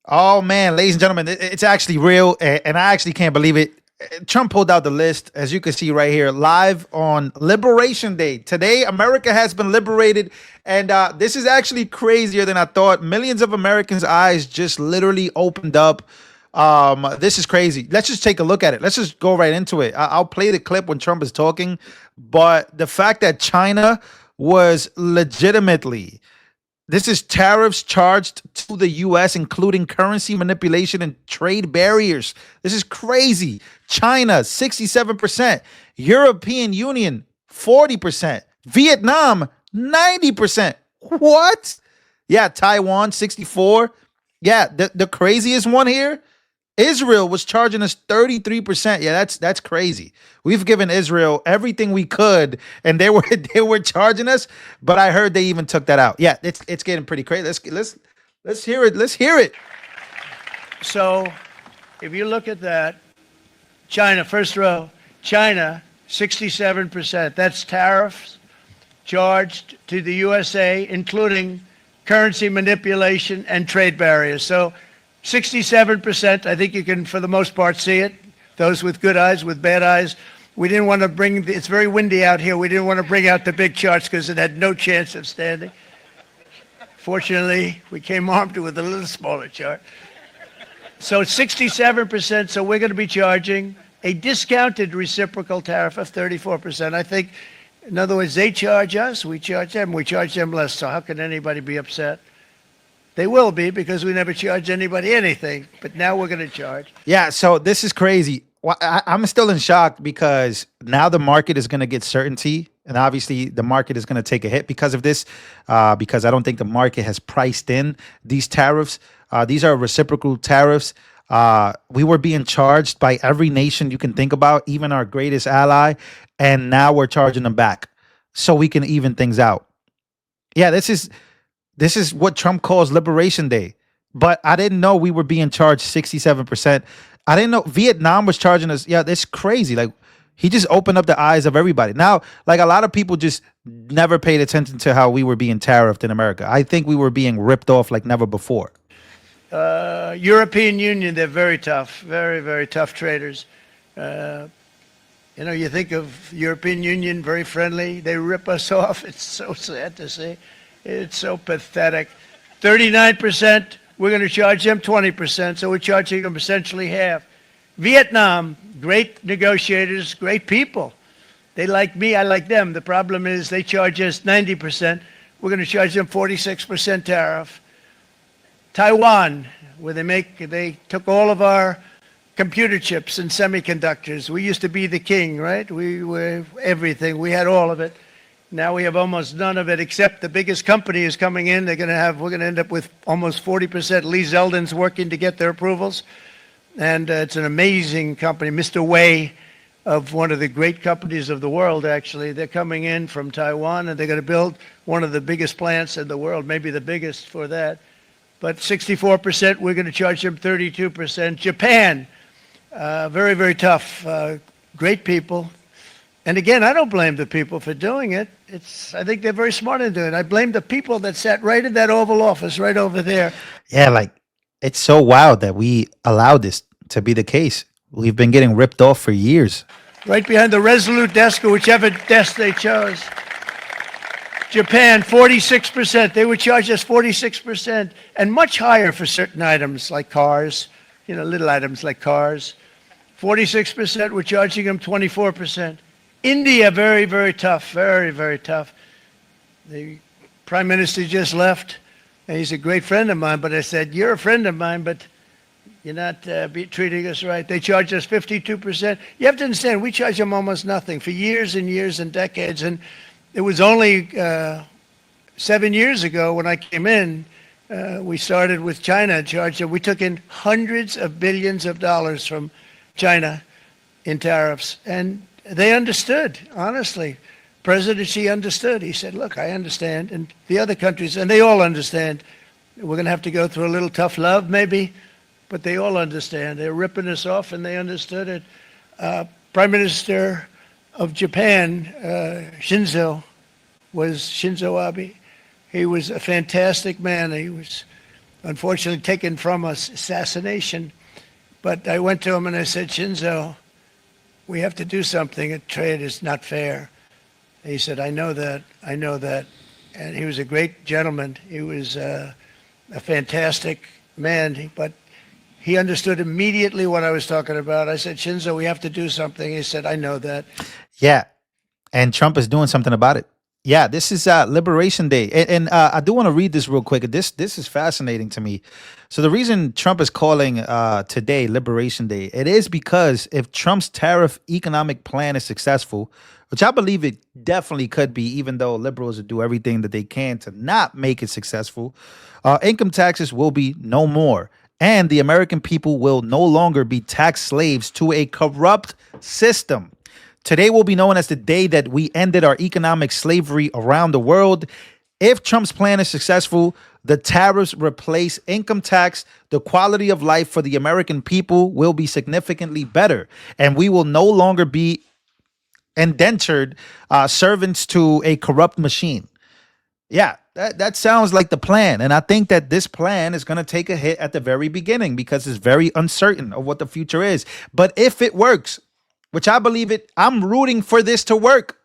Oh man, ladies and gentlemen, it's actually real, and I actually can't believe it. Trump pulled out the list, as you can see right here, live on Liberation Day. Today, America has been liberated, and this is actually crazier than I thought. Millions of Americans' eyes just literally opened up. This is crazy. Let's just take a look at it. Let's just go right into it. I'll play the clip when Trump is talking, but the fact that China was legitimately, this is tariffs charged to the US, including currency manipulation and trade barriers. This is crazy. China, 67%. European Union, 40%. Vietnam, 90%. What? Yeah, Taiwan, 64. Yeah, the craziest one here, Israel was charging us 33%. Yeah, that's crazy. We've given Israel everything we could, and they were they were charging us, but I heard they even took that out. Yeah, it's getting pretty crazy. Let's hear it. Let's hear it. So if you look at that, China, first row, China, 67%. That's tariffs charged to the USA, including currency manipulation and trade barriers. So 67%, I think you can, for the most part, see it. Those with good eyes, with bad eyes. We didn't want to bring, it's very windy out here. We didn't want to bring out the big charts because it had no chance of standing. Fortunately, we came armed with a little smaller chart. So it's 67%, so we're going to be charging a discounted reciprocal tariff of 34%. I think, in other words, they charge us, we charge them less. So how can anybody be upset? They will be, because we never charge anybody anything, but now we're going to charge. Yeah, so this is crazy. Well, I'm still in shock because now the market is going to get certainty, and obviously the market is going to take a hit because of this, because I don't think the market has priced in these tariffs. These are reciprocal tariffs. We were being charged by every nation you can think about, even our greatest ally, and now we're charging them back so we can even things out. Yeah, this is what Trump calls Liberation Day. But I didn't know we were being charged 67%. I didn't know Vietnam was charging us. Yeah, that's crazy. Like, he just opened up the eyes of everybody. Now, like, a lot of people just never paid attention to how we were being tariffed in America. I think we were being ripped off like never before. European Union, they're very tough, very, very tough traders. You think of European Union, very friendly. They rip us off. It's so sad to see. It's so pathetic. 39%, we're going to charge them 20%, so we're charging them essentially half. Vietnam, great negotiators, great people. They like me, I like them. The problem is they charge us 90%. We're going to charge them 46% tariff. Taiwan, where they took all of our computer chips and semiconductors. We used to be the king, right? We were everything. We had all of it. Now we have almost none of it, except the biggest company is coming in. We're going to end up with almost 40%. Lee Zeldin's working to get their approvals. And it's an amazing company. Mr. Wei, of one of the great companies of the world, actually. They're coming in from Taiwan, and they're going to build one of the biggest plants in the world, maybe the biggest for that. But 64%, we're going to charge them 32%. Japan, very, very tough, great people. And again, I don't blame the people for doing it. I think they're very smart in doing it. I blame the people that sat right in that Oval Office right over there. Yeah, like, it's so wild that we allowed this to be the case. We've been getting ripped off for years. Right behind the Resolute desk, or whichever desk they chose. Japan, 46%. They would charge us 46%, and much higher for certain items like cars, little items like cars. 46%, we're charging them 24%. India, very, very tough, very, very tough. The prime minister just left, and he's a great friend of mine, but I said, you're a friend of mine, but you're not treating us right. They charge us 52%. You have to understand, we charge them almost nothing for years and years and decades, and it was only 7 years ago when I came in, we started with China and charged them. We took in hundreds of billions of dollars from China in tariffs, and they understood, honestly. President Xi understood. He said, look, I understand. And the other countries, and they all understand. We're going to have to go through a little tough love, maybe, but they all understand. They're ripping us off, and they understood it. Prime Minister of Japan, Shinzo Abe. He was a fantastic man. unfortunately taken from us, assassination. But I went to him and I said, Shinzo, we have to do something. A trade is not fair. He said, I know that. I know that. And he was a great gentleman. He was a fantastic man, but he understood immediately what I was talking about. I said, Shinzo, we have to do something. He said, I know that. Yeah, and Trump is doing something about it. Yeah, this is Liberation Day, and I do want to read this real quick. This is fascinating to me. So the reason Trump is calling today Liberation Day, it is because if Trump's tariff economic plan is successful, which I believe it definitely could be, even though liberals will do everything that they can to not make it successful, income taxes will be no more, and the American people will no longer be tax slaves to a corrupt system. Today will be known as the day that we ended our economic slavery around the world. If Trump's plan is successful, the tariffs replace income tax. The quality of life for the American people will be significantly better, and we will no longer be indentured servants to a corrupt machine. Yeah, that sounds like the plan. And I think that this plan is going to take a hit at the very beginning because it's very uncertain of what the future is. But if it works, which I believe it, I'm rooting for this to work.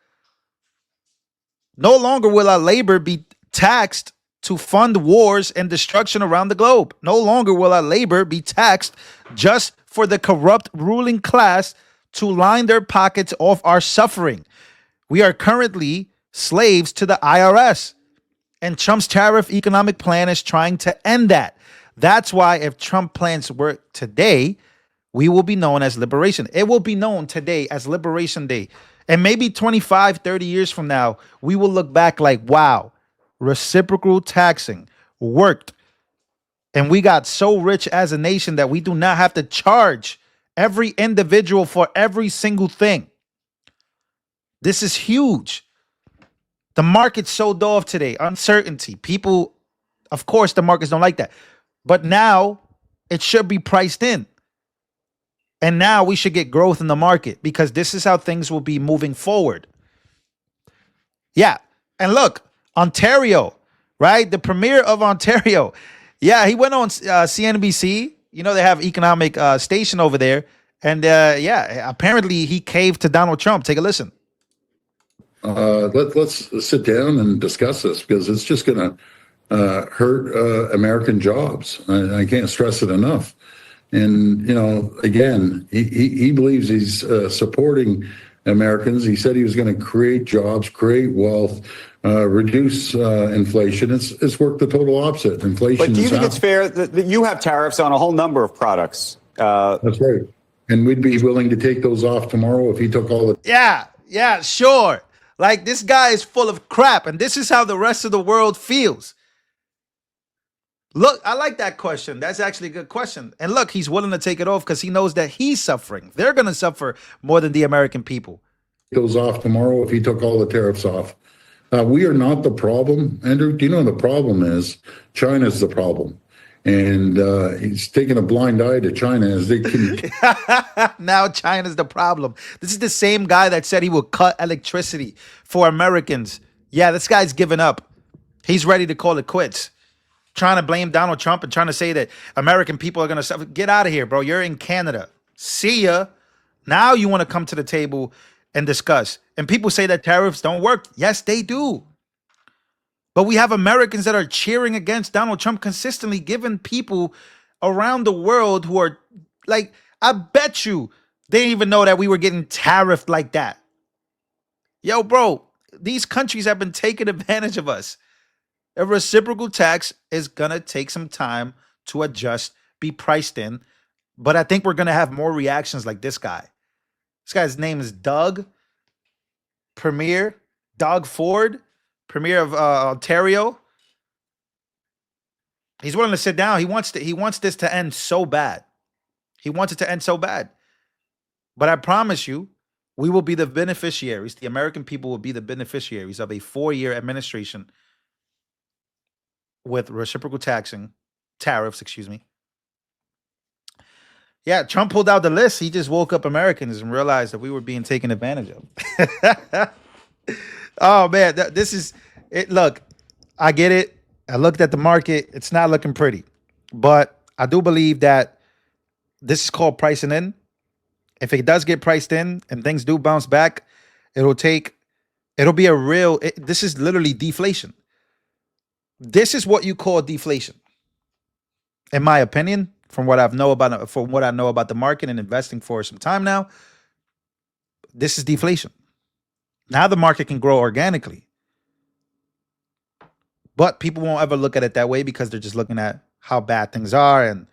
No longer will our labor be taxed to fund wars and destruction around the globe. No longer will our labor be taxed just for the corrupt ruling class to line their pockets off our suffering. We are currently slaves to the IRS, and Trump's tariff economic plan is trying to end that. That's why if Trump plans work today, we will be known as liberation. It will be known today as Liberation Day. And maybe 25, 30 years from now, we will look back like, wow, reciprocal taxing worked. And we got so rich as a nation that we do not have to charge every individual for every single thing. This is huge. The market's sold off today. Uncertainty. People, of course, the markets don't like that. But now it should be priced in. And now we should get growth in the market because this is how things will be moving forward. Yeah. And look, Ontario, right? The premier of Ontario. Yeah, he went on CNBC. You know, they have economic station over there. And yeah, apparently he caved to Donald Trump. Take a listen. Let's sit down and discuss this because it's just going to hurt American jobs. I can't stress it enough. And, you know, again, he believes he's supporting Americans. He said he was going to create jobs, create wealth, reduce inflation. It's worked the total opposite. Inflation. But do you think it's fair that you have tariffs on a whole number of products? That's right. And we'd be willing to take those off tomorrow if he took all the. Yeah, sure. Like, this guy is full of crap, and this is how the rest of the world feels. Look, I like that question. That's actually a good question. And look, he's willing to take it off because he knows that he's suffering. They're going to suffer more than the American people. Those off tomorrow if he took all the tariffs off. We are not the problem, Andrew. Do you know what the problem is? China's the problem. And he's taking a blind eye to China as they can. Now China's the problem. This is the same guy that said he would cut electricity for Americans. Yeah, this guy's given up. He's ready to call it quits. Trying to blame Donald Trump and trying to say that American people are going to suffer. Get out of here, bro. You're in Canada. See ya. Now you want to come to the table and discuss. And people say that tariffs don't work. Yes, they do. But we have Americans that are cheering against Donald Trump consistently, giving people around the world who are like, I bet you they didn't even know that we were getting tariffed like that. Yo, bro, these countries have been taking advantage of us. A reciprocal tax is going to take some time to adjust, be priced in. But I think we're going to have more reactions like this guy. This guy's name is Doug Ford, Premier of Ontario. He's willing to sit down. He wants this to end so bad. He wants it to end so bad. But I promise you, we will be the beneficiaries. The American people will be the beneficiaries of a 4-year administration with reciprocal tariffs, excuse me. Yeah, Trump pulled out the list. He just woke up Americans and realized that we were being taken advantage of. Oh, man, this is it. Look, I get it. I looked at the market. It's not looking pretty. But I do believe that this is called pricing in. If it does get priced in and things do bounce back, it'll be a real, this is literally deflation. This is what you call deflation. In my opinion, from what I know about the market and investing for some time now, this is deflation. Now the market can grow organically. But people won't ever look at it that way because they're just looking at how bad things are. And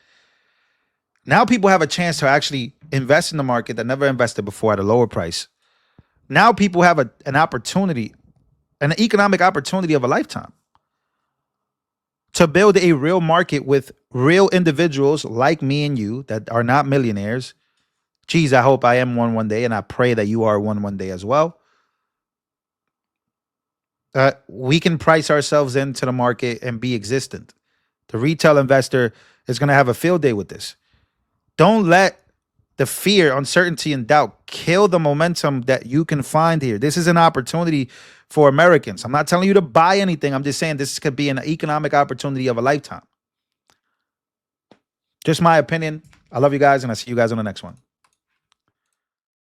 now people have a chance to actually invest in the market that never invested before at a lower price. Now people have an opportunity, an economic opportunity of a lifetime to build a real market with real individuals like me and you that are not millionaires. Geez, I hope I am one day, and I pray that you are one day as well. We can price ourselves into the market and be existent. The retail investor is going to have a field day with this. Don't let the fear, uncertainty, and doubt kill the momentum that you can find here. This is an opportunity for Americans. I'm not telling you to buy anything. I'm just saying this could be an economic opportunity of a lifetime. Just my opinion. I love you guys, and I'll see you guys on the next one.